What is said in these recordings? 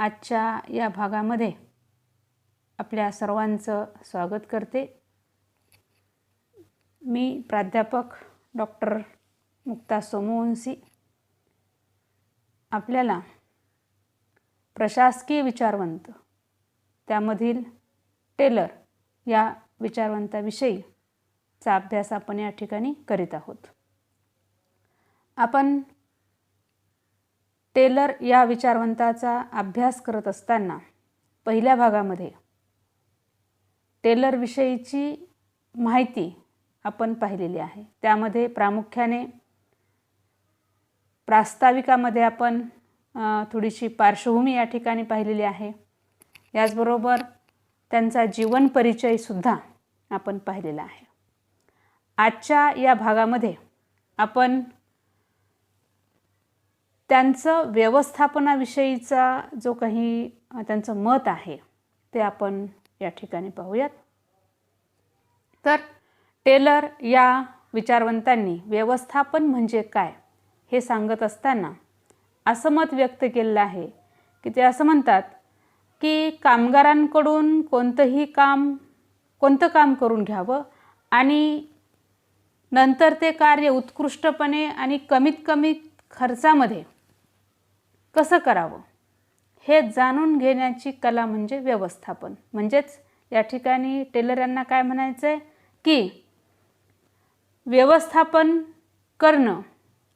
आजच्या या भागामध्ये आपल्या सर्वांचं स्वागत करते। मी प्राध्यापक डॉक्टर मुक्ता सोमवंशी आपल्याला प्रशासकीय विचारवंत त्यामधील टेलर या विचारवंताविषयीचा अभ्यास आपण या ठिकाणी करीत आहोत। आपण टेलर या विचारवंताचा अभ्यास करत असताना पहिल्या भागामध्ये टेलर विषयीची माहिती आपण पाहिलेली आहे। त्यामध्ये प्रामुख्याने प्रास्ताविकामध्ये आपण थोडीशी पार्श्वभूमी या ठिकाणी पाहिलेली आहे। याचबरोबर त्यांचा जीवन परिचय सुद्धा आपण पाहिलेला आहे। आजच्या या भागामध्ये आपण त्यांचं व्यवस्थापनाविषयीचा जो काही त्यांचं मत आहे ते आपण या ठिकाणी पाहूयात। तर टेलर या विचारवंतांनी व्यवस्थापन म्हणजे काय हे सांगत असताना असं मत व्यक्त केलेलं आहे की ते असं म्हणतात की कामगारांकडून कोणतं काम करून घ्यावं आणि नंतर ते कार्य उत्कृष्टपणे आणि कमीत कमी खर्चामध्ये कसं करावं हे जाणून घेण्याची कला म्हणजे व्यवस्थापन। म्हणजेच या ठिकाणी टेलर यांना काय म्हणायचं आहे की व्यवस्थापन करणं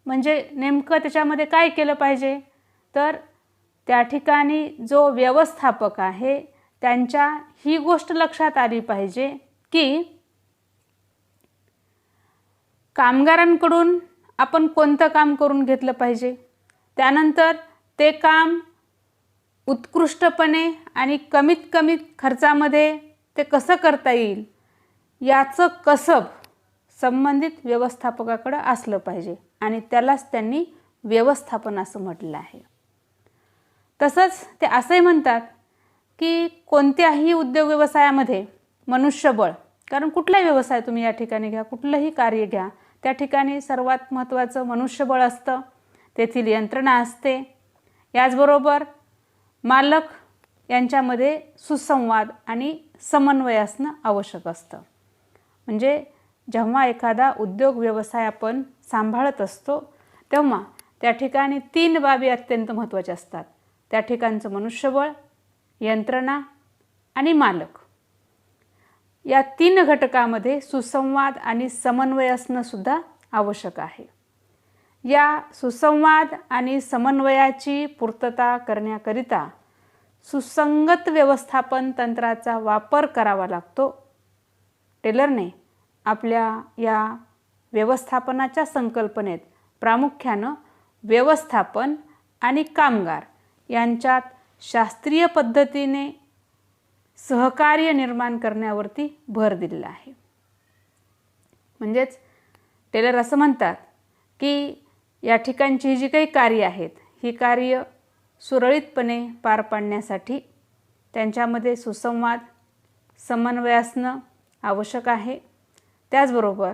म्हणजे नेमकं त्याच्यामध्ये काय केलं पाहिजे, तर त्या ठिकाणी जो व्यवस्थापक आहे त्यांच्या ही गोष्ट लक्षात आली पाहिजे की कामगारांकडून आपण कोणतं काम करून घेतलं पाहिजे, त्यानंतर ते काम उत्कृष्टपणे आणि कमीत कमी खर्चामध्ये ते कसं करता येईल याचं कसब संबंधित व्यवस्थापकाकडे असलं पाहिजे आणि त्यालाच त्यांनी व्यवस्थापन असं म्हटलं आहे। तसंच ते असंही म्हणतात की कोणत्याही उद्योग व्यवसायामध्ये मनुष्यबळ, कारण कुठलाही व्यवसाय तुम्ही या ठिकाणी घ्या, कुठलंही कार्य घ्या, त्या ठिकाणी सर्वात महत्त्वाचं मनुष्यबळ असतं, तेथील यंत्रणा असते। याचबरोबर मालक यांच्यामध्ये सुसंवाद आणि समन्वय असणं आवश्यक असतं। म्हणजे जेव्हा एखादा उद्योग व्यवसाय आपण सांभाळत असतो तेव्हा त्या ठिकाणी 3 बाबी अत्यंत महत्त्वाच्या असतात। त्या ठिकाणचं मनुष्यबळ, यंत्रणा आणि मालक, या 3 घटकामध्ये सुसंवाद आणि समन्वय असणं सुद्धा आवश्यक आहे। या सुसंवाद आणि समन्वयाची पूर्तता करण्याकरिता सुसंगत व्यवस्थापन तंत्राचा वापर करावा लागतो। टेलरने आपल्या या व्यवस्थापनाच्या संकल्पनेत प्रामुख्यानं व्यवस्थापन आणि कामगार यांच्यात शास्त्रीय पद्धतीने सहकार्य निर्माण करण्यावरती भर दिलेला आहे। म्हणजेच टेलर असं म्हणतात की या ठिकाणची जी काही कार्य आहेत ही कार्य सुरळीतपणे पार पाडण्यासाठी त्यांच्यामध्ये सुसंवाद समन्वय असणं आवश्यक आहे। त्याचबरोबर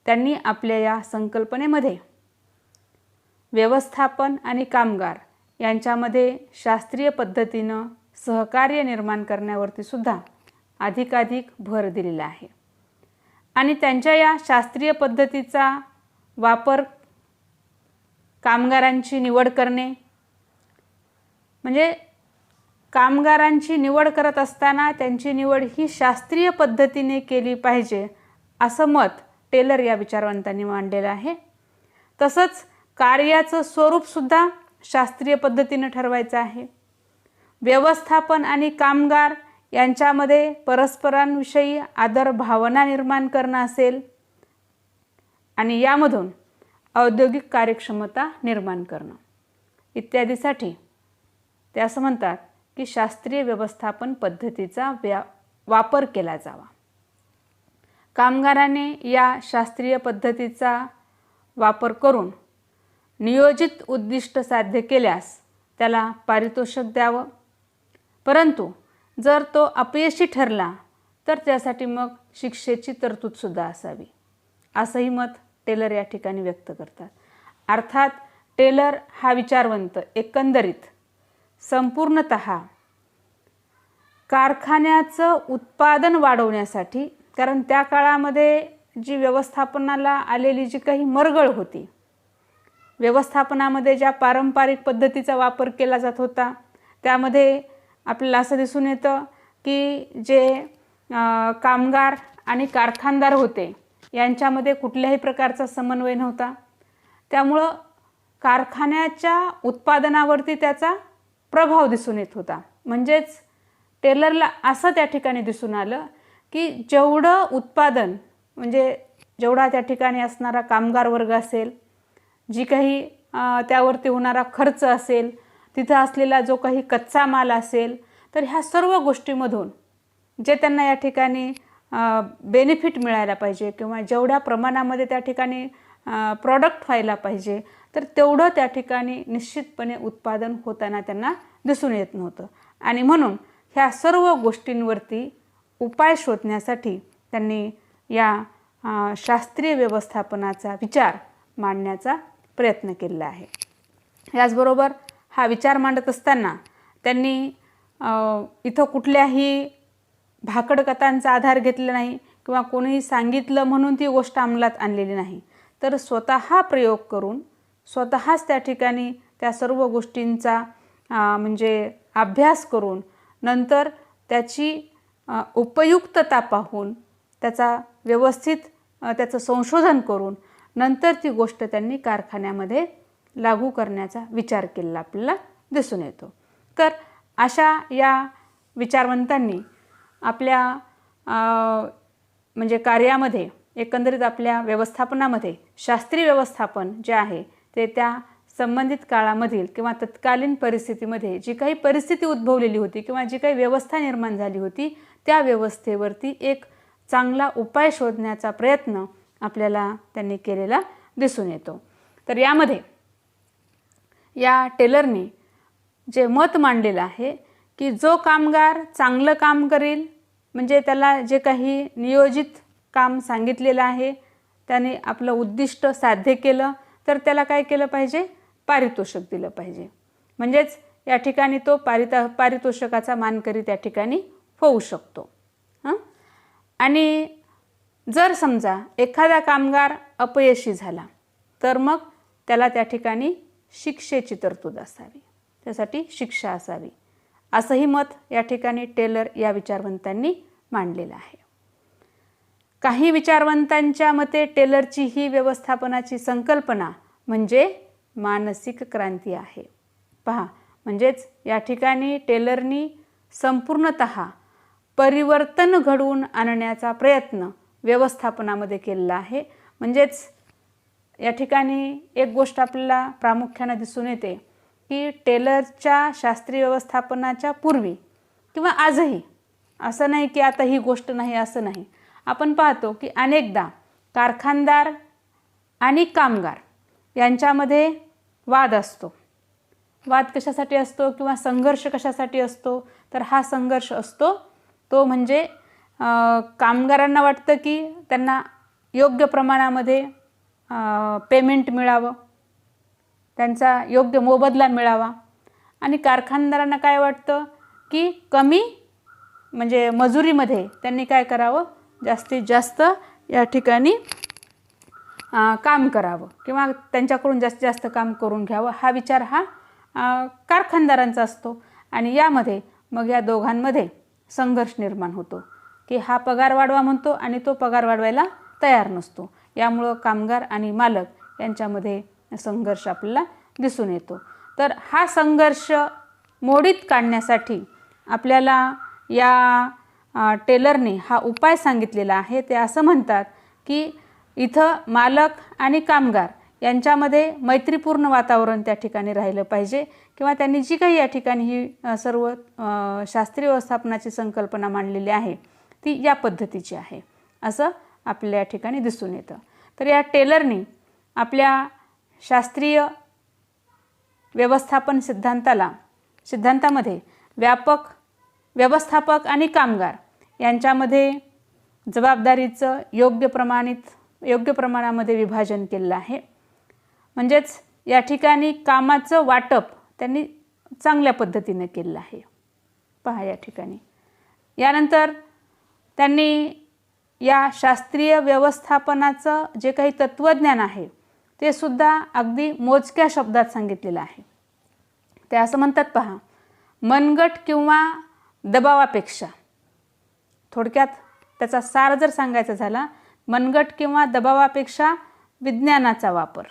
त्यांनी आपल्या या संकल्पनेमध्ये व्यवस्थापन आणि कामगार यांच्यामध्ये शास्त्रीय पद्धतीनं सहकार्य निर्माण करण्यावरती सुद्धा अधिकाधिक भर दिलेला आहे। आणि त्यांच्या या शास्त्रीय पद्धतीचा वापर कामगारांची निवड करणे, म्हणजे कामगारांची निवड करत असताना त्यांची निवड ही शास्त्रीय पद्धतीने केली पाहिजे असं मत टेलर या विचारवंतांनी मांडलेलं आहे। तसंच कार्याचं स्वरूपसुद्धा शास्त्रीय पद्धतीने ठरवायचं आहे। व्यवस्थापन आणि कामगार यांच्यामध्ये परस्परांविषयी आदर भावना निर्माण करणं असेल आणि यामधून औद्योगिक कार्यक्षमता निर्माण करणं इत्यादीसाठी ते असं म्हणतात की शास्त्रीय व्यवस्थापन पद्धतीचा वापर केला जावा। कामगाराने या शास्त्रीय पद्धतीचा वापर करून नियोजित उद्दिष्ट साध्य केल्यास त्याला पारितोषिक द्यावं, परंतु जर तो अपयशी ठरला तर त्यासाठी मग शिक्षेची तरतूदसुद्धा असावी, असंही मत टेलर या ठिकाणी व्यक्त करतात। अर्थात टेलर हा विचारवंत एकंदरीत संपूर्णतः कारखान्याचं उत्पादन वाढवण्यासाठी, कारण त्या काळामध्ये जी व्यवस्थापनाला आलेली जी काही मरगळ होती, व्यवस्थापनामध्ये ज्या पारंपरिक पद्धतीचा वापर केला जात होता, त्यामध्ये आपल्याला असं दिसून येतं की जे कामगार आणि कारखानदार होते यांच्यामध्ये कुठल्याही प्रकारचा समन्वय नव्हता. त्यामुळं कारखान्याच्या उत्पादनावरती त्याचा प्रभाव दिसून येत होता. म्हणजेच टेलरला असं त्या ठिकाणी दिसून आलं की जेवढं उत्पादन, म्हणजे जेवढा त्या ठिकाणी असणारा कामगार वर्ग असेल, जी काही त्यावरती होणारा खर्च असेल, तिथं असलेला जो काही कच्चा माल असेल, तर ह्या सर्व गोष्टीमधून जे त्यांना या ठिकाणी बेनिफिट मिळायला पाहिजे किंवा जेवढ्या प्रमाणामध्ये त्या ठिकाणी प्रॉडक्ट व्हायला पाहिजे, तर तेवढं त्या ठिकाणी निश्चितपणे उत्पादन होताना त्यांना दिसून येत नव्हतं. आणि म्हणून ह्या सर्व गोष्टींवरती उपाय शोधण्यासाठी त्यांनी या शास्त्रीय व्यवस्थापनाचा विचार मांडण्याचा प्रयत्न केला आहे. याचबरोबर हा विचार मांडत असताना त्यांनी इथं कुठल्याही भाकड कथांचा आधार घेतला नाही किंवा कोणीही सांगितलं म्हणून ती गोष्ट अंमलात आणलेली नाही, तर स्वतः प्रयोग करून स्वतःच त्या ठिकाणी त्या सर्व गोष्टींचा म्हणजे अभ्यास करून नंतर त्याची उपयुक्तता पाहून त्याचा व्यवस्थित त्याचं संशोधन करून नंतर ती गोष्ट त्यांनी कारखान्यामध्ये लागू करण्याचा विचार केला आपल्याला दिसून येतो. तर अशा या विचारवंतांनी आपल्या म्हणजे कार्यामध्ये, एकंदरीत आपल्या व्यवस्थापनामध्ये शास्त्रीय व्यवस्थापन जे आहे ते त्या संबंधित काळामधील किंवा तत्कालीन परिस्थितीमध्ये जी काही परिस्थिती उद्भवलेली होती किंवा जी काही व्यवस्था निर्माण झाली होती, त्या व्यवस्थेवरती एक चांगला उपाय शोधण्याचा प्रयत्न आपल्याला त्यांनी केलेला दिसून येतो. तर यामध्ये या टेलरनी जे मत मांडलेलं आहे की जो कामगार चांगलं काम करेल, म्हणजे त्याला जे काही नियोजित काम सांगितलेलं आहे, त्याने आपलं उद्दिष्ट साध्य केलं, तर त्याला काय केलं पाहिजे, पारितोषिक दिलं पाहिजे. म्हणजेच या ठिकाणी तो पारितोषिकाचा मानकरी त्या ठिकाणी होऊ शकतो. आणि जर समजा एखादा कामगार अपयशी झाला, तर मग त्याला त्या ठिकाणी शिक्षेची तरतूद असावी, त्यासाठी शिक्षा असावी, असंही मत या ठिकाणी टेलर या विचारवंतांनी मांडलेलं आहे. काही विचारवंतांच्या मते टेलरची ही व्यवस्थापनाची संकल्पना म्हणजे मानसिक क्रांती आहे. पहा, म्हणजेच या ठिकाणी टेलरनी संपूर्णतः परिवर्तन घडवून आणण्याचा प्रयत्न व्यवस्थापनामध्ये केलेला आहे. म्हणजेच या ठिकाणी एक गोष्ट आपल्याला प्रामुख्याने दिसून येते की टेलरच्या शास्त्रीय व्यवस्थापनाच्या पूर्वी किंवा आजही, असं नाही की आता ही गोष्ट नाही असं नाही, आपण पाहतो की अनेकदा कारखानदार आणि कामगार यांच्यामध्ये वाद असतो. वाद कशासाठी असतो किंवा संघर्ष कशासाठी असतो, तर हा संघर्ष असतो तो म्हणजे कामगारांना वाटतं की त्यांना योग्य प्रमाणामध्ये पेमेंट मिळावं, त्यांचा योग्य मोबदला मिळावा, आणि कारखानदारांना काय वाटतं की कमी म्हणजे मजुरीमध्ये त्यांनी काय करावं, जास्तीत जास्त या ठिकाणी काम करावं किंवा त्यांच्याकडून जास्तीत जास्त काम करून घ्यावं, हा विचार हा कारखानदारांचा असतो. आणि यामध्ये मग या दोघांमध्ये संघर्ष निर्माण होतो की हा पगार वाढवा म्हणतो आणि तो पगार वाढवायला तयार नसतो. यामुळं कामगार आणि मालक यांच्यामध्ये संघर्ष आपल्याला दिसून येतो. तर हा संघर्ष मोडीत काढण्यासाठी आपल्याला या टेलरने हा उपाय सांगितलेला आहे. ते असं म्हणतात की इथं मालक आणि कामगार यांच्यामध्ये मैत्रीपूर्ण वातावरण त्या ठिकाणी राहिलं पाहिजे किंवा त्यांनी जी काही या ठिकाणी ही सर्व शास्त्रीय व्यवस्थापनाची संकल्पना मांडलेली आहे ती या पद्धतीची आहे, असं आपल्या या ठिकाणी दिसून येतं. तर या टेलरने आपल्या शास्त्रीय व्यवस्थापन सिद्धांतामध्ये व्यवस्थापक आणि कामगार यांच्यामध्ये जबाबदारीचं योग्य प्रमाणामध्ये विभाजन केलेलं आहे. म्हणजेच या ठिकाणी कामाचं वाटप त्यांनी चांगल्या पद्धतीने केलेलं आहे. पहा या ठिकाणी. यानंतर त्यांनी या शास्त्रीय व्यवस्थापनाचं जे काही तत्त्वज्ञान आहे ते सुद्धा अगदी मोजक्या शब्दात सांगितलेलं आहे. ते असं म्हणतात पहा, मनगट किंवा दबावापेक्षा, थोडक्यात त्याचा सार जर सांगायचा झाला, मनगट किंवा दबावापेक्षा विज्ञानाचा वापर,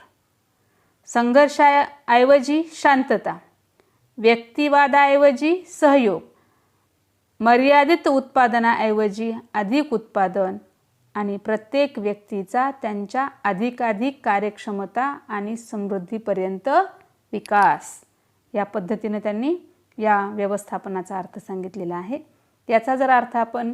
संघर्षाऐवजी शांतता, व्यक्तिवादाऐवजी सहयोग, मर्यादित उत्पादनाऐवजी अधिक उत्पादन आणि प्रत्येक व्यक्तीचा त्यांच्या अधिकाधिक कार्यक्षमता आणि समृद्धीपर्यंत विकास, या पद्धतीने त्यांनी या व्यवस्थापनाचा अर्थ सांगितलेला आहे. याचा जर अर्थ आपण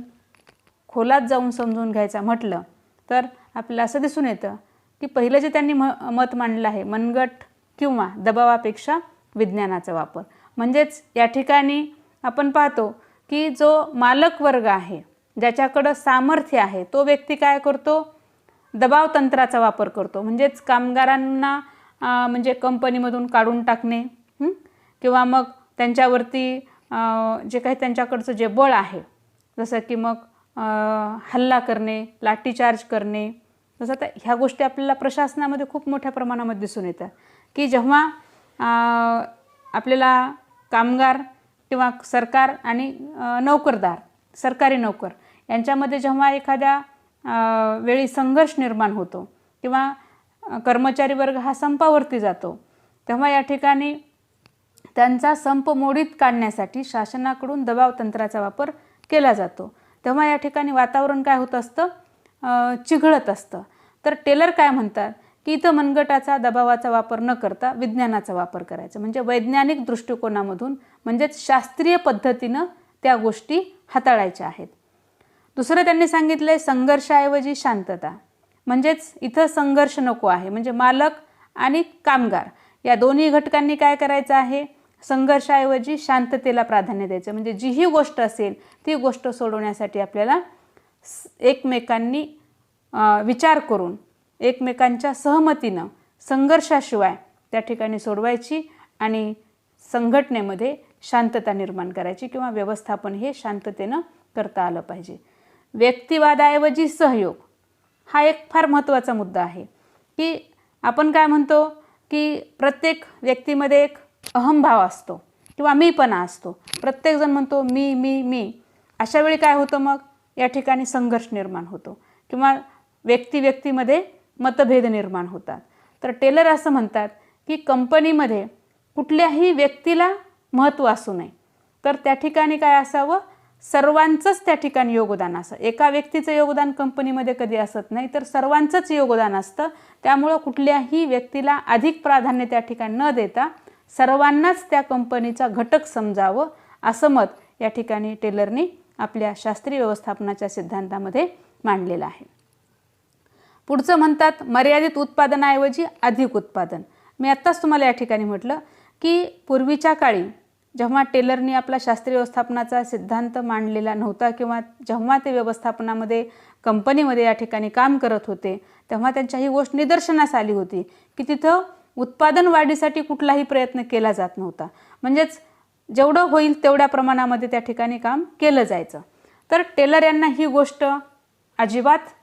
खोलात जाऊन समजून घ्यायचा म्हटलं तर आपल्याला असं दिसून येतं की पहिलं जे त्यांनी मत मांडलं आहे, मनगट किंवा दबावापेक्षा विज्ञानाचा वापर, म्हणजेच या ठिकाणी आपण पाहतो की जो मालक वर्ग आहे, ज्याच्याकडं सामर्थ्य आहे, तो व्यक्ती काय करतो, दबाव तंत्राचा वापर करतो. म्हणजेच कामगारांना म्हणजे कंपनीमधून काढून टाकणे किंवा मग त्यांच्यावरती जे काही त्यांच्याकडचं जे बळ आहे, जसं की मग हल्ला करणे, लाठीचार्ज करणे, जसं आता ह्या गोष्टी आपल्याला प्रशासनामध्ये खूप मोठ्या प्रमाणामध्ये दिसून येतात की जेव्हा आपल्याला कामगार किंवा सरकार आणि नोकरदार, सरकारी नोकर यांच्यामध्ये जेव्हा एखाद्या वेळी संघर्ष निर्माण होतो किंवा कर्मचारी वर्ग हा संपावरती जातो, तेव्हा या ठिकाणी त्यांचा संप मोडीत काढण्यासाठी शासनाकडून दबाव तंत्राचा वापर केला जातो. तेव्हा या ठिकाणी वातावरण काय होत असतं, चिघळत असतं. तर टेलर काय म्हणतात की इथं मनगटाचा दबावाचा वापर न करता विज्ञानाचा वापर करायचा, म्हणजे वैज्ञानिक दृष्टिकोनामधून, म्हणजेच शास्त्रीय पद्धतीनं त्या गोष्टी हाताळायच्या आहेत. दुसरं त्यांनी सांगितलं आहे संघर्षाऐवजी शांतता, म्हणजेच इथं संघर्ष नको आहे, म्हणजे मालक आणि कामगार या दोन्ही घटकांनी काय करायचं आहे, संघर्षाऐवजी शांततेला प्राधान्य द्यायचं. म्हणजे जी ही गोष्ट असेल ती गोष्ट सोडवण्यासाठी आपल्याला एकमेकांनी विचार करून एकमेकांच्या सहमतीनं संघर्षाशिवाय त्या ठिकाणी सोडवायची आणि संघटनेमध्ये शांतता निर्माण करायची किंवा व्यवस्थापन हे शांततेनं करता आलं पाहिजे. व्यक्तिवादाऐवजी सहयोग हा एक फार महत्त्वाचा मुद्दा आहे की आपण काय म्हणतो की प्रत्येक व्यक्तीमध्ये एक अहंभाव असतो किंवा मीपणा असतो. प्रत्येकजण म्हणतो मी मी मी. अशा वेळी काय होतं, मग या ठिकाणी संघर्ष निर्माण होतो किंवा व्यक्तीमध्ये मतभेद निर्माण होतात. तर टेलर असं म्हणतात की कंपनीमध्ये कुठल्याही व्यक्तीला महत्त्व असू नये, तर त्या ठिकाणी काय असावं, सर्वांचंच त्या ठिकाणी योगदान असं. एका व्यक्तीचं योगदान कंपनीमध्ये कधी असत नाही, तर सर्वांचंच योगदान असतं. त्यामुळं कुठल्याही व्यक्तीला अधिक प्राधान्य त्या ठिकाणी न देता सर्वांनाच त्या कंपनीचा घटक समजावं, असं मत या ठिकाणी टेलरनी आपल्या शास्त्रीय व्यवस्थापनाच्या सिद्धांतामध्ये मांडलेलं आहे. पुढचं म्हणतात मर्यादित उत्पादनाऐवजी अधिक उत्पादन. मी आत्ताच तुम्हाला या ठिकाणी म्हटलं की पूर्वीच्या काळी जेव्हा टेलरनी आपला शास्त्रीय व्यवस्थापनाचा सिद्धांत मांडलेला नव्हता किंवा जेव्हा ते व्यवस्थापनामध्ये कंपनीमध्ये या ठिकाणी काम करत होते, तेव्हा त्यांच्या ही गोष्ट निदर्शनास आली होती की तिथं उत्पादन वाढीसाठी कुठलाही प्रयत्न केला जात नव्हता. म्हणजेच जेवढं होईल तेवढ्या प्रमाणामध्ये त्या ठिकाणी काम केलं जायचं. तर टेलर यांना ही गोष्ट अजिबात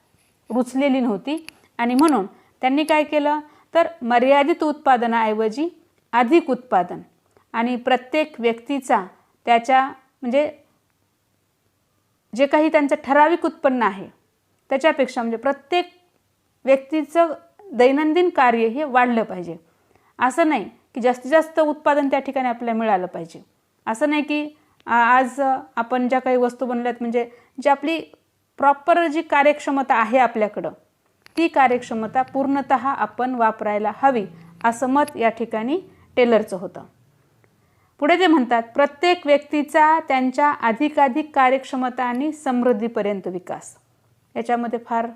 रुचलेली नव्हती आणि म्हणून त्यांनी काय केलं, तर मर्यादित उत्पादनाऐवजी अधिक उत्पादन आणि प्रत्येक व्यक्तीचा त्याच्या म्हणजे जे काही त्यांचं ठराविक उत्पन्न आहे त्याच्यापेक्षा म्हणजे प्रत्येक व्यक्तीचं दैनंदिन कार्य हे वाढलं पाहिजे. असं नाही की जास्तीत जास्त उत्पादन त्या ठिकाणी आपल्याला मिळालं पाहिजे. असं नाही की आज आपण ज्या काही वस्तू बनवल्यात म्हणजे जी आपली प्रॉपर जी कार्यक्षमता आहे आपल्याकडं, ती कार्यक्षमता पूर्णतः आपण वापरायला हवी, असं मत या ठिकाणी टेलरचं होतं. पुढे ते म्हणतात प्रत्येक व्यक्तीचा त्यांच्या अधिकाधिक कार्यक्षमता आणि समृद्धीपर्यंत विकास. याच्यामध्ये फार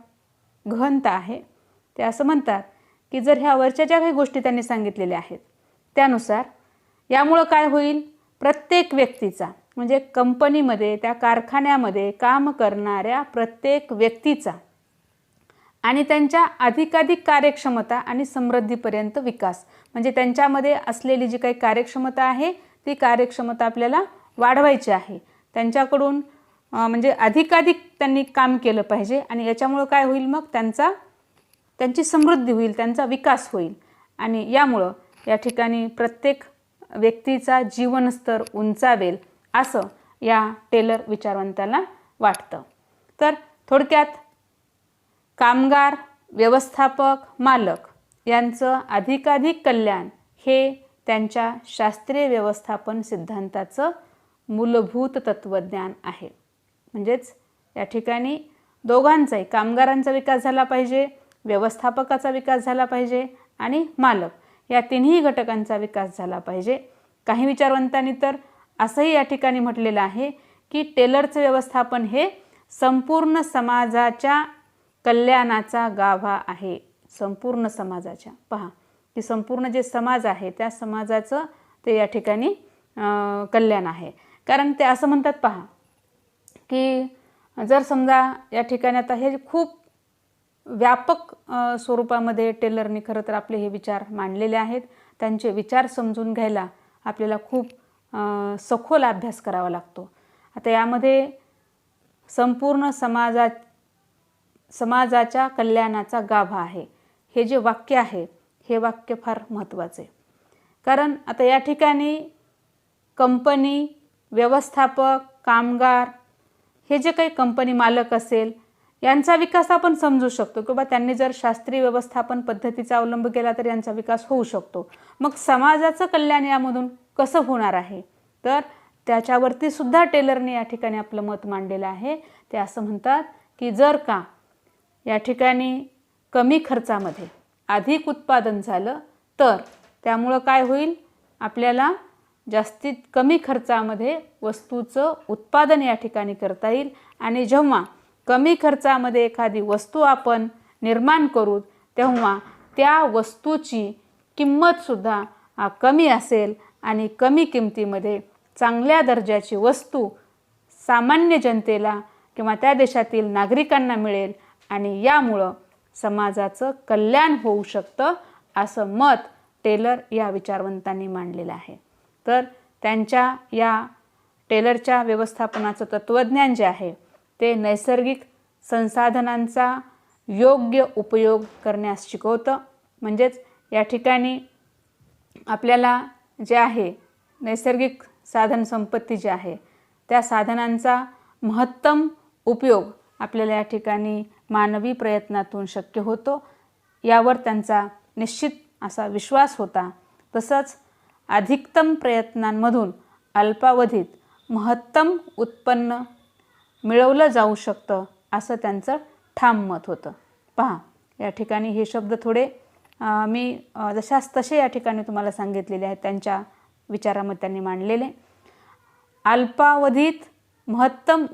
गहनता आहे. ते असं म्हणतात की जर ह्या वरच्या ज्या काही गोष्टी त्यांनी सांगितलेल्या आहेत त्यानुसार यामुळं काय होईल, प्रत्येक व्यक्तीचा म्हणजे कंपनीमध्ये त्या कारखान्यामध्ये काम करणाऱ्या प्रत्येक व्यक्तीचा आणि त्यांच्या अधिकाधिक कार्यक्षमता आणि समृद्धीपर्यंत विकास. म्हणजे त्यांच्यामध्ये असलेली जी काही कार्यक्षमता आहे ती कार्यक्षमता आपल्याला वाढवायची आहे. त्यांच्याकडून म्हणजे अधिकाधिक त्यांनी काम केलं पाहिजे आणि याच्यामुळं काय होईल, मग त्यांची समृद्धी होईल, त्यांचा विकास होईल आणि यामुळं या ठिकाणी प्रत्येक व्यक्तीचा जीवनस्तर उंचावेल असं या टेलर विचारवंताला वाटतं. तर थोडक्यात कामगार, व्यवस्थापक, मालक यांचं अधिकाधिक कल्याण हे त्यांच्या शास्त्रीय व्यवस्थापन सिद्धांताचं मूलभूत तत्त्वज्ञान आहे. म्हणजेच या ठिकाणी दोघांचाही, कामगारांचा विकास झाला पाहिजे, व्यवस्थापकाचा विकास झाला पाहिजे आणि मालक या तिन्ही घटकांचा विकास झाला पाहिजे. काही विचारवंतांनी तर असंही या ठिकाणी म्हटलेलं आहे की टेलरचं व्यवस्थापन हे संपूर्ण समाजाच्या कल्याणाचा गाभा आहे. संपूर्ण समाजाच्या, पहा की संपूर्ण जे समाज आहे त्या समाजाचं ते या ठिकाणी कल्याण आहे. कारण ते असं म्हणतात, पहा की जर समजा या ठिकाणी आता हे खूप व्यापक स्वरूपामध्ये टेलरनी खरं तर आपले हे विचार मांडलेले आहेत. त्यांचे विचार समजून घ्यायला आपल्याला खूप सखोल अभ्यास करावा लागतो. आता यामध्ये संपूर्ण समाजाच्या कल्याणाचा गाभा आहे हे जे वाक्य आहे हे वाक्य फार महत्त्वाचे. कारण आता या ठिकाणी कंपनी, व्यवस्थापक, कामगार हे जे काही कंपनी मालक असेल यांचा विकास आपण समजू शकतो किंवा त्यांनी जर शास्त्रीय व्यवस्थापन पद्धतीचा अवलंब केला तर यांचा विकास होऊ शकतो. मग समाजाचं कल्याण यामधून कसं होणार आहे, तर त्याच्यावरती सुद्धा टेलरने या ठिकाणी आपलं मत मांडलेलं आहे. ते असं म्हणतात की जर का या ठिकाणी कमी खर्चामध्ये अधिक उत्पादन झालं तर त्यामुळं काय होईल, आपल्याला जास्तीत कमी खर्चामध्ये वस्तूचं उत्पादन या ठिकाणी करता येईल आणि जेव्हा कमी खर्चामध्ये एखादी वस्तू आपण निर्माण करू तेव्हा त्या वस्तूची किंमतसुद्धा कमी असेल आणि कमी किमतीमध्ये चांगल्या दर्जाची वस्तू सामान्य जनतेला किंवा त्या देशातील नागरिकांना मिळेल आणि यामुळं समाजाचं कल्याण होऊ शकतं असं मत टेलर या विचारवंतांनी मांडलेलं आहे. तर त्यांच्या या टेलरच्या व्यवस्थापनाचं तत्त्वज्ञान जे आहे ते नैसर्गिक संसाधनांचा योग्य उपयोग करण्यास शिकवतं. म्हणजेच या ठिकाणी आपल्याला जे आहे नैसर्गिक साधन संपत्ती जी आहे त्या साधनांचा महत्तम उपयोग आपल्याला या ठिकाणी मानवी प्रयत्नातून शक्य होतो यावर त्यांचा निश्चित असा विश्वास होता. तसंच अधिकतम प्रयत्नांमधून अल्पावधीत महत्तम उत्पन्न मिळवलं जाऊ शकतं असं त्यांचं ठाम मत होतं. पहा या ठिकाणी हे शब्द थोडे मी जशास तसे या ठिकाणी तुम्हाला सांगितलेले आहेत त्यांच्या विचारामध्ये त्यांनी मांडलेले. अल्पावधीत महत्तम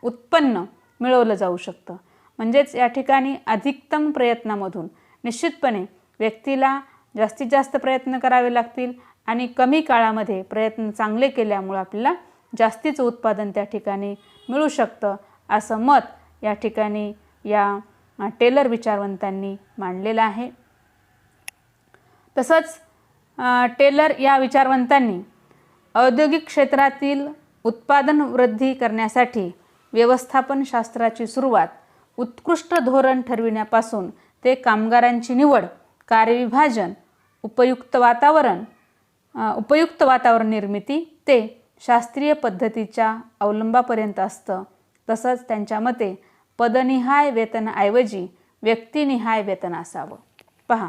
उत्पन्न मिळवलं जाऊ शकतं. म्हणजेच या ठिकाणी अधिकतम प्रयत्नामधून निश्चितपणे व्यक्तीला जास्तीत जास्त प्रयत्न करावे लागतील आणि कमी काळामध्ये प्रयत्न चांगले केल्यामुळे आपल्याला जास्तीचं उत्पादन त्या ठिकाणी मिळू शकतं असं मत या ठिकाणी या टेलर विचारवंतांनी मांडलेलं आहे. तसंच टेलर या विचारवंतांनी औद्योगिक क्षेत्रातील उत्पादन वृद्धी करण्यासाठी व्यवस्थापन शास्त्राची सुरुवात उत्कृष्ट धोरण ठरविण्यापासून ते कामगारांची निवड, कार्यविभाजन, उपयुक्त वातावरण निर्मिती ते शास्त्रीय पद्धतीच्या अवलंबापर्यंत असतं. तसंच त्यांच्या मते पदनिहाय वेतनाऐवजी व्यक्तिनिहाय वेतन असावं. पहा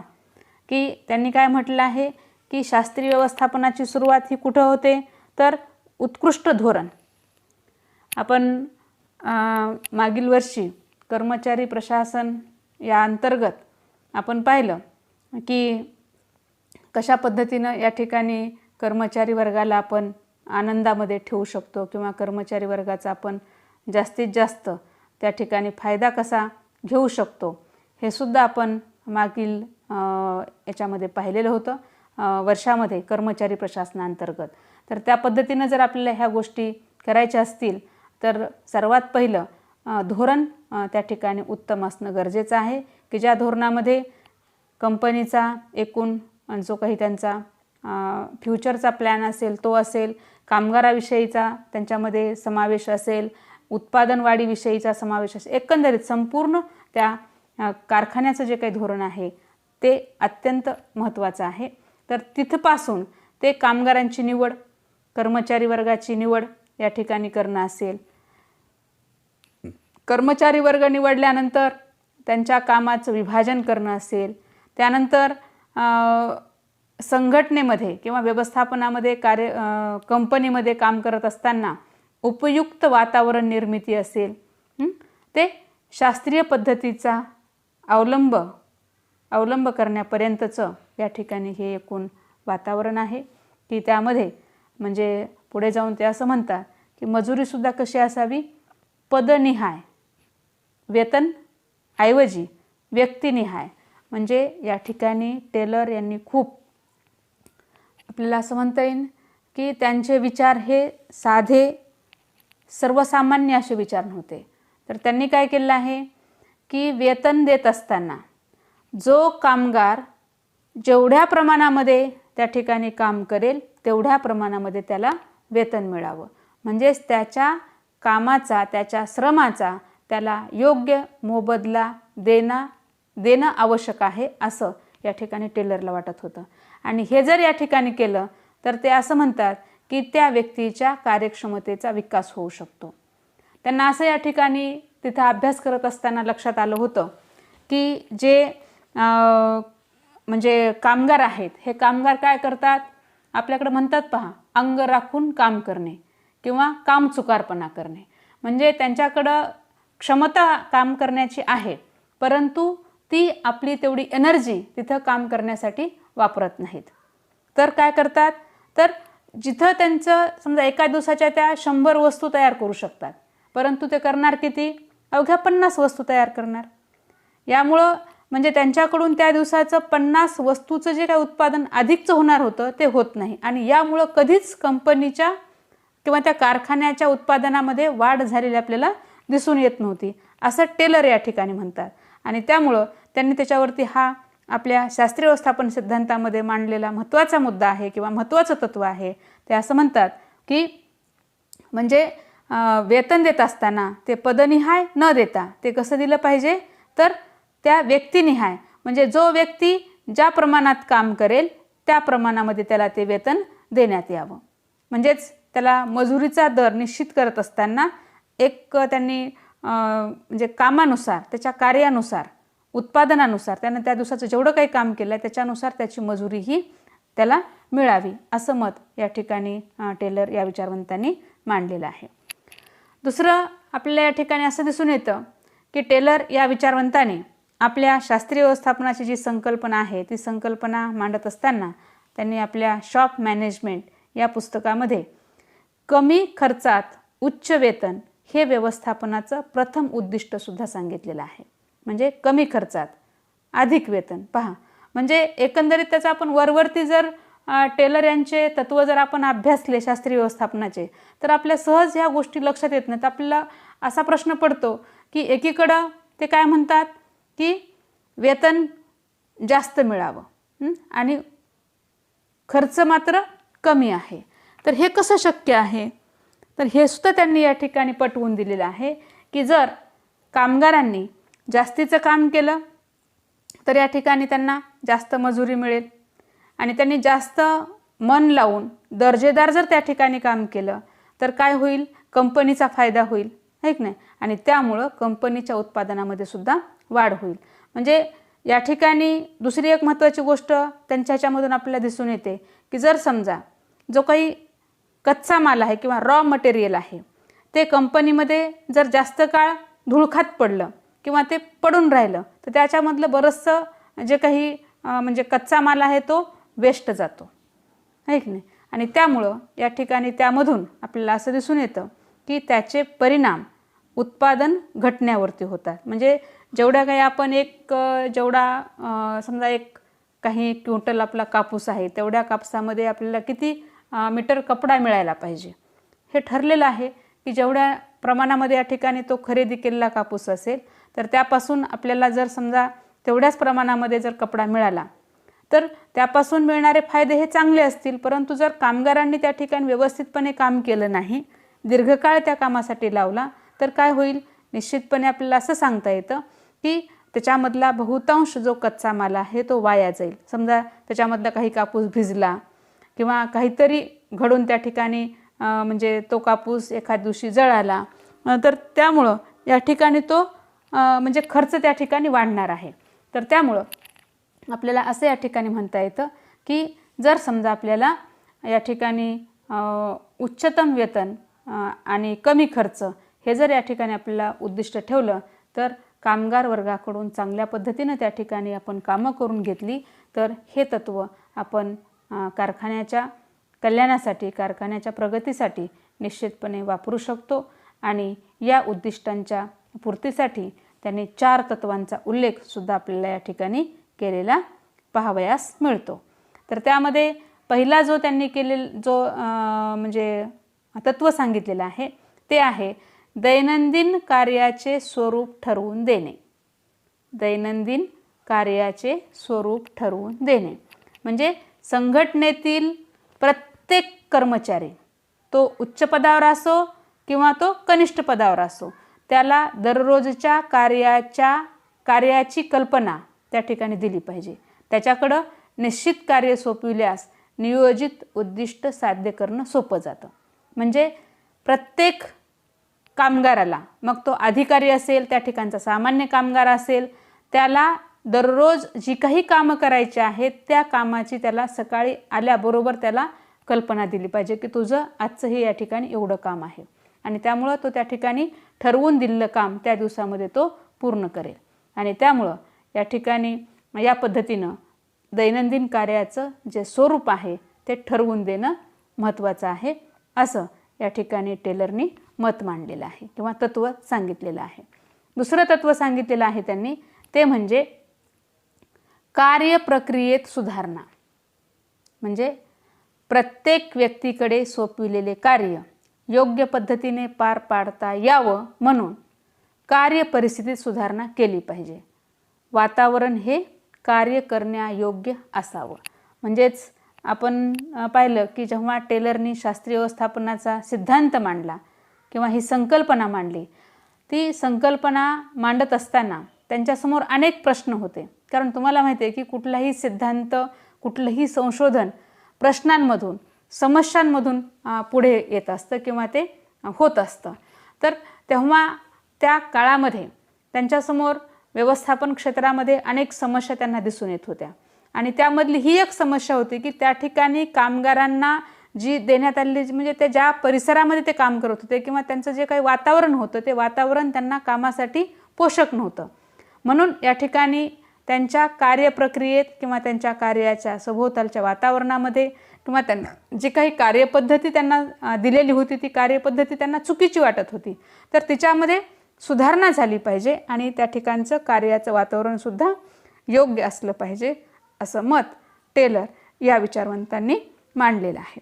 की त्यांनी काय म्हटलं आहे की शास्त्रीय व्यवस्थापनाची सुरुवात ही कुठं होते, तर उत्कृष्ट धोरण. आपण मागील वर्षी कर्मचारी प्रशासन या अंतर्गत आपण पाहिलं की कशा पद्धतीनं या ठिकाणी कर्मचारी वर्गाला आपण आनंदामध्ये ठेवू शकतो किंवा कर्मचारी वर्गाचा आपण जास्तीत जास्त त्या ठिकाणी फायदा कसा घेऊ शकतो हे सुद्धा आपण मागील याच्यामध्ये पाहिलेलं होतं वर्षामध्ये कर्मचारी प्रशासनाअंतर्गत. तर त्या पद्धतीनं जर आपल्याला ह्या गोष्टी करायच्या असतील तर सर्वात पहिलं धोरण त्या ठिकाणी उत्तम असणं गरजेचं आहे की ज्या धोरणामध्ये कंपनीचा एकूण जो काही त्यांचा फ्युचरचा प्लॅन असेल तो असेल, कामगाराविषयीचा त्यांच्यामध्ये समावेश असेल, उत्पादन वाढीविषयीचा समावेश असेल, एकंदरीत संपूर्ण त्या कारखान्याचं जे काही धोरण आहे ते अत्यंत महत्त्वाचं आहे. तर तिथपासून ते कामगारांची निवड, कर्मचारी वर्गाची निवड या ठिकाणी करणं असेल, कर्मचारी वर्ग निवडल्यानंतर त्यांच्या कामाचं विभाजन करणं असेल, त्यानंतर संघटनेमध्ये किंवा व्यवस्थापनामध्ये कंपनीमध्ये काम करत असताना उपयुक्त वातावरण निर्मिती असेल, ते शास्त्रीय पद्धतीचा अवलंब करण्यापर्यंतचं या ठिकाणी हे एकूण वातावरण आहे की त्यामध्ये म्हणजे पुढे जाऊन ते असं म्हणतात की मजुरीसुद्धा कशी असावी, पदनिहाय, वेतन ऐवजी व्यक्तिनिहाय. म्हणजे या ठिकाणी टेलर यांनी खूप आपल्याला असं म्हणता येईल की त्यांचे विचार हे साधे सर्वसामान्य असे विचार नव्हते. तर त्यांनी काय केलं आहे की वेतन देत असताना जो कामगार जेवढ्या प्रमाणामध्ये त्या ठिकाणी काम करेल तेवढ्या प्रमाणामध्ये त्याला वेतन मिळावं. म्हणजेच त्याच्या कामाचा, त्याच्या श्रमाचा त्याला योग्य मोबदला देणं आवश्यक आहे असं या ठिकाणी टेलरला वाटत होतं. आणि हे जर या ठिकाणी केलं तर ते असं म्हणतात की त्या व्यक्तीच्या कार्यक्षमतेचा विकास होऊ शकतो. त्यांना असं या ठिकाणी तिथं अभ्यास करत असताना लक्षात आलं होतं की जे म्हणजे कामगार आहेत हे कामगार काय करतात, आपल्याकडे म्हणतात पहा, अंग राखून काम करणे किंवा कामचुकारपणा करणे. म्हणजे त्यांच्याकडं क्षमता काम करण्याची आहे परंतु ती आपली तेवढी एनर्जी तिथं काम करण्यासाठी वापरत नाहीत. तर काय करतात, तर जिथं त्यांचं समजा एका दिवसाच्या त्या 100 वस्तू तयार करू शकतात परंतु ते करणार किती, अवघ्या 50 वस्तू तयार करणार. यामुळं म्हणजे त्यांच्याकडून त्या दिवसाचं 50 वस्तूचं जे काही उत्पादन अधिकचं होणार होतं ते होत नाही आणि यामुळं कधीच कंपनीच्या किंवा त्या कारखान्याच्या उत्पादनामध्ये वाढ झालेली आपल्याला दिसून येत नव्हती असं टेलर या ठिकाणी म्हणतात. आणि त्यामुळं त्यांनी त्याच्यावरती हा आपल्या शास्त्रीय व्यवस्थापन सिद्धांतामध्ये मांडलेला महत्त्वाचा मुद्दा आहे किंवा महत्त्वाचं तत्त्व आहे. ते असं म्हणतात की म्हणजे वेतन देत असताना ते पदनिहाय न देता ते कसं दिलं पाहिजे, तर त्या व्यक्तिनिहाय, म्हणजे जो व्यक्ती ज्या प्रमाणात काम करेल त्या प्रमाणामध्ये त्याला ते वेतन देण्यात यावं. म्हणजेच त्याला मजुरीचा दर निश्चित करत असताना एक त्यांनी म्हणजे कामानुसार, त्याच्या कार्यानुसार, उत्पादनानुसार त्यानं त्या दिवसाचं जेवढं काही काम केलं आहे त्याच्यानुसार त्याची मजुरी ही त्याला मिळावी असं मत या ठिकाणी टेलर या विचारवंतांनी मांडलेलं आहे. दुसरं आपल्याला या ठिकाणी असं दिसून येतं की टेलर या विचारवंताने आपल्या शास्त्रीय व्यवस्थापनाची जी संकल्पना आहे ती संकल्पना मांडत असताना त्यांनी आपल्या शॉप मॅनेजमेंट या पुस्तकामध्ये कमी खर्चात उच्च वेतन हे व्यवस्थापनाचं प्रथम उद्दिष्टसुद्धा सांगितलेलं आहे. म्हणजे कमी खर्चात अधिक वेतन. पहा, म्हणजे एकंदरीत त्याचा आपण वरवरती जर टेलर यांचे तत्त्व जर आपण अभ्यासले शास्त्रीय व्यवस्थापनाचे तर आपल्या सहज ह्या गोष्टी लक्षात येत नाहीत. आपल्याला असा प्रश्न पडतो की एकीकडं ते काय म्हणतात की वेतन जास्त मिळावं आणि खर्च मात्र कमी आहे. तर हे कसं शक्य आहे, तर हे सुद्धा त्यांनी या ठिकाणी पटवून दिलेलं आहे की जर कामगारांनी जास्तीचं काम केलं तर या ठिकाणी त्यांना जास्त मजुरी मिळेल आणि त्यांनी जास्त मन लावून दर्जेदार जर त्या ठिकाणी काम केलं तर काय होईल, कंपनीचा फायदा होईल, है की नाही. आणि त्यामुळं कंपनीच्या उत्पादनामध्ये सुद्धा वाढ होईल. म्हणजे या ठिकाणी दुसरी एक महत्त्वाची गोष्ट त्यांच्या ह्याच्यामधून आपल्याला दिसून येते की जर समजा जो काही कच्चा माल आहे किंवा रॉ मटेरियल आहे ते कंपनीमध्ये जर जास्त काळ धुळखात पडलं किंवा ते पडून राहिलं तर त्याच्यामधलं बरंचसं जे काही म्हणजे कच्चा माल आहे तो वेस्ट जातो, है की नाही. आणि त्यामुळं या ठिकाणी त्यामधून आपल्याला असं दिसून येतं की त्याचे परिणाम उत्पादन घटण्यावरती होतात. म्हणजे जेवढ्या काही आपण जेवढा समजा काही क्विंटल आपला कापूस आहे तेवढ्या कापसामध्ये आपल्याला किती मीटर कपडा मिळायला पाहिजे हे ठरलेलं आहे की जेवढ्या प्रमाणामध्ये या ठिकाणी तो खरेदी केलेला कापूस असेल तर त्यापासून आपल्याला जर समजा तेवढ्याच प्रमाणामध्ये जर कपडा मिळाला तर त्यापासून मिळणारे फायदे हे चांगले असतील, परंतु जर कामगारांनी त्या ठिकाणी व्यवस्थितपणे काम केलं नाही, दीर्घकाळ त्या कामासाठी लावला, तर काय होईल? निश्चितपणे आपल्याला असं सांगता येतं की त्याच्यामधला बहुतांश जो कच्चा माल आहे तो वाया जाईल. समजा त्याच्यामधला काही कापूस भिजला किंवा काहीतरी घडून त्या ठिकाणी म्हणजे तो कापूस एखाद दिवशी जळाला, तर त्यामुळं या ठिकाणी तो म्हणजे खर्च त्या ठिकाणी वाढणार आहे. तर त्यामुळं आपल्याला असं या ठिकाणी म्हणता येतं की जर समजा आपल्याला या ठिकाणी उच्चतम वेतन आणि कमी खर्च हे जर या ठिकाणी आपल्याला उद्दिष्ट ठेवलं, तर कामगार वर्गाकडून चांगल्या पद्धतीनं त्या ठिकाणी आपण कामं करून घेतली, तर हे तत्त्व आपण कारखान्याच्या कल्याणासाठी, कारखान्याच्या प्रगतीसाठी निश्चितपणे वापरू शकतो. आणि या उद्दिष्टांच्या पूर्तीसाठी त्यांनी 4 तत्वांचा उल्लेखसुद्धा आपल्याला या ठिकाणी केलेला पाहावयास मिळतो. तर त्यामध्ये पहिला जो त्यांनी जो म्हणजे तत्त्व सांगितलेलं आहे ते आहे दैनंदिन कार्याचे स्वरूप ठरवून देणे. दैनंदिन कार्याचे स्वरूप ठरवून देणे म्हणजे संघटनेतील प्रत्येक कर्मचारी, तो उच्च पदावर असो किंवा तो कनिष्ठ पदावर असो, त्याला दररोजच्या कार्याची कल्पना त्या ठिकाणी दिली पाहिजे. त्याच्याकडं निश्चित कार्य सोपविल्यास नियोजित उद्दिष्ट साध्य करणं सोपं जातं. म्हणजे प्रत्येक कामगाराला, मग तो अधिकारी असेल, त्या ठिकाणचा सामान्य कामगार असेल, त्याला दररोज जी काही कामं करायची आहेत त्या कामाची त्याला सकाळी आल्याबरोबर त्याला कल्पना दिली पाहिजे की तुझं आजचं हे या ठिकाणी एवढं काम आहे, आणि त्यामुळं तो त्या ठिकाणी ठरवून दिलेलं काम त्या दिवसामध्ये तो पूर्ण करेल. आणि त्यामुळं या ठिकाणी या पद्धतीनं दैनंदिन कार्याचं जे स्वरूप आहे ते ठरवून देणं महत्त्वाचं आहे, असं या ठिकाणी टेलरनी मत मांडलेलं आहे किंवा तत्त्व सांगितलेलं आहे. दुसरं तत्त्व सांगितलेलं आहे त्यांनी, ते म्हणजे कार्यप्रक्रियेत सुधारणा. म्हणजे प्रत्येक व्यक्तीकडे सोपविलेले कार्य योग्य पद्धतीने पार पाडता यावं म्हणून कार्यपरिस्थितीत सुधारणा केली पाहिजे. वातावरण हे कार्य करण्यायोग्य असावं. म्हणजेच आपण पाहिलं की जेव्हा टेलरनी शास्त्रीय व्यवस्थापनाचा सिद्धांत मांडला किंवा ही संकल्पना मांडली, ती संकल्पना मांडत असताना त्यांच्यासमोर अनेक प्रश्न होते. कारण तुम्हाला माहिती आहे की कुठलाही सिद्धांत, कुठलंही संशोधन प्रश्नांमधून, समस्यांमधून पुढे येत असतं किंवा ते होत असतं. तर तेव्हा त्या काळामध्ये त्यांच्यासमोर व्यवस्थापन क्षेत्रामध्ये अनेक समस्या त्यांना दिसून येत होत्या, आणि त्यामधली ही एक समस्या होती की त्या ठिकाणी कामगारांना जी देण्यात आलेली, म्हणजे ते ज्या परिसरामध्ये ते काम करत होते किंवा त्यांचं जे काही वातावरण होतं ते वातावरण त्यांना कामासाठी पोषक नव्हतं. म्हणून या ठिकाणी त्यांच्या कार्यप्रक्रियेत किंवा त्यांच्या कार्याच्या सभोवतालच्या वातावरणामध्ये किंवा त्यांना जी काही कार्यपद्धती त्यांना दिलेली होती ती कार्यपद्धती त्यांना चुकीची वाटत होती. तर तिच्यामध्ये सुधारणा झाली पाहिजे आणि त्या ठिकाणचं कार्याचं वातावरणसुद्धा योग्य असलं पाहिजे, असं मत टेलर या विचारवंतांनी मांडलेलं आहे.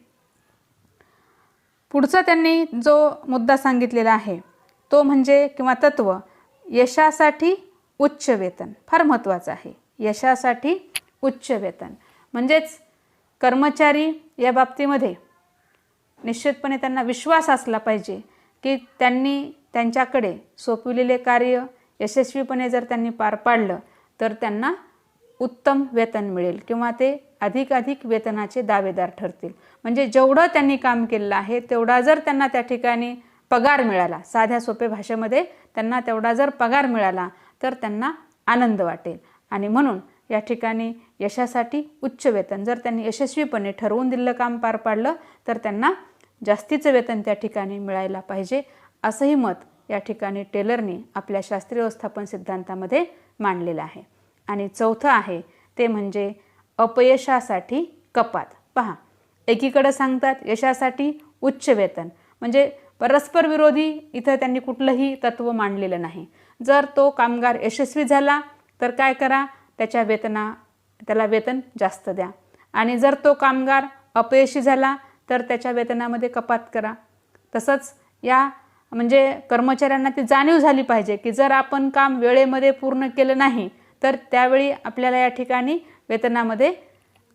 पुढचा त्यांनी जो मुद्दा सांगितलेला आहे तो म्हणजे किंवा तत्व यशासाठी उच्च वेतन. फार महत्त्वाचं आहे. यशासाठी उच्च वेतन म्हणजेच कर्मचारी या बाबतीमध्ये निश्चितपणे त्यांना विश्वास असला पाहिजे की त्यांनी त्यांच्याकडे सोपविलेले कार्य यशस्वीपणे जर त्यांनी पार पाडलं तर त्यांना उत्तम वेतन मिळेल किंवा ते अधिकाधिक वेतनाचे दावेदार ठरतील. म्हणजे जेवढं त्यांनी काम केलेलं आहे तेवढा जर त्यांना त्या ठिकाणी पगार मिळाला, साध्या सोप्या भाषेमध्ये त्यांना तेवढा जर पगार मिळाला तर त्यांना आनंद वाटेल. आणि म्हणून या ठिकाणी यशासाठी उच्च वेतन, जर त्यांनी यशस्वीपणे ठरवून दिलेलं काम पार पाडलं तर त्यांना जास्तीचं वेतन त्या ठिकाणी मिळायला पाहिजे, असंही मत या ठिकाणी टेलरनी आपल्या शास्त्रीय व्यवस्थापन सिद्धांतामध्ये मांडलेलं आहे. आणि चौथं आहे ते म्हणजे अपयशासाठी कपात. पहा, एकीकडे सांगतात यशासाठी उच्च वेतन, म्हणजे परस्पर विरोधी इथं त्यांनी कुठलंही तत्त्व मांडलेलं नाही. जर तो कामगार यशस्वी झाला तर काय करा, त्याला वेतन जास्त द्या, आणि जर तो कामगार अपयशी झाला तर त्याच्या वेतनामध्ये कपात करा. तसंच या म्हणजे कर्मचाऱ्यांना ती जाणीव झाली पाहिजे की जर आपण काम वेळेमध्ये पूर्ण केलं नाही तर त्यावेळी आपल्याला या ठिकाणी वेतनामध्ये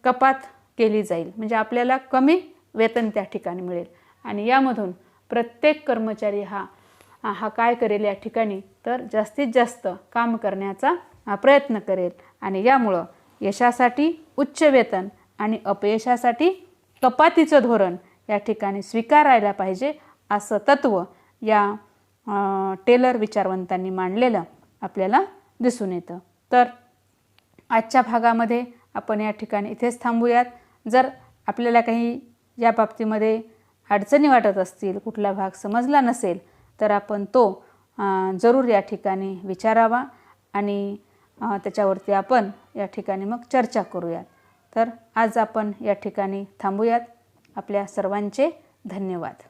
कपात केली जाईल, म्हणजे आपल्याला कमी वेतन त्या ठिकाणी मिळेल आणि यामधून प्रत्येक कर्मचारी हा काय करेल या ठिकाणी, तर जास्तीत जास्त काम करण्याचा प्रयत्न करेल आणि यामुळं यशासाठी उच्च वेतन आणि अपयशासाठी कपातीचं धोरण या ठिकाणी स्वीकारायला पाहिजे, असं तत्त्व या टेलर विचारवंतांनी मांडलेलं आपल्याला दिसून येतं. तर आजच्या भागामध्ये आपण या ठिकाणी इथेच थांबूयात. जर आपल्याला काही या बाबतीमध्ये अडचणी वाटत असतील, कुठला भाग समजला नसेल, तर आपण तो जरूर या ठिकाणी विचारावा आणि त्याच्यावरती आपण या ठिकाणी मग चर्चा करूयात. तर आज आपण या ठिकाणी थांबूयात. आपल्या सर्वांचे धन्यवाद.